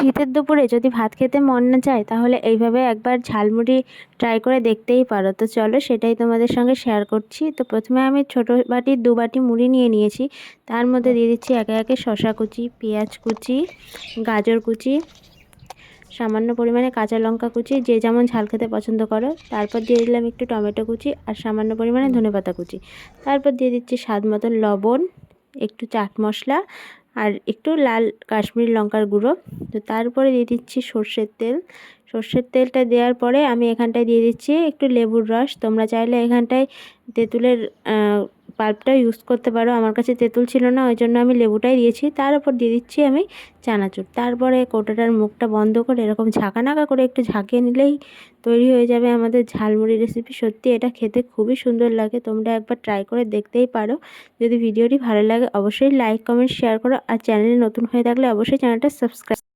শীতের দুপুরে যদি ভাত খেতে মন না চায় তাহলে এইভাবে একবার ঝালমুড়ি ট্রাই করে দেখতেই পারো। তো চলো সেটাই তোমাদের সঙ্গে শেয়ার করছি। তো প্রথমে আমি ছোটো বাটির 2 বাটি মুড়ি নিয়ে নিয়েছি। তার মধ্যে দিয়ে দিচ্ছি একে একে শসা কুচি, পেঁয়াজ কুচি, গাজর কুচি, সামান্য পরিমাণে কাঁচা লঙ্কা কুচি, যে যেমন ঝাল খেতে পছন্দ করো। তারপর দিয়ে দিলাম একটু টমেটো কুচি আর সামান্য পরিমাণে ধনেপাতা কুচি। তারপর দিয়ে দিচ্ছি স্বাদ মতন লবণ, একটু চাট মশলা আর একটু লাল কাশ্মীরি লঙ্কার গুঁড়ো। তো তারপরে দিয়ে দিচ্ছি সর্ষের তেল। সর্ষের তেলটা দেওয়ার পরে আমি এখানটায় দিয়ে দিচ্ছি একটু লেবুর রস। তোমরা চাইলে এখানটায় তেঁতুলের পাল্পটাও ইউজ করতে পারো। আমার কাছে তেঁতুল ছিল না, ওই জন্য আমি লেবুটাই দিয়েছি। তার উপর দিয়ে দিচ্ছি আমি চানাচুর। তারপরে কৌটোটার মুখটা বন্ধ করে এরকম ঝাঁকানাকা করে একটু ঝাঁকিয়ে নিলেই তৈরি হয়ে যাবে আমাদের ঝালমুড়ি রেসিপি। সত্যি এটা খেতে খুবই সুন্দর লাগে, তোমরা একবার ট্রাই করে দেখতেই পারো। যদি ভিডিওটি ভালো লাগে অবশ্যই লাইক কমেন্ট শেয়ার করো, আর চ্যানেলে নতুন হয়ে থাকলে অবশ্যই চ্যানেলটা সাবস্ক্রাইব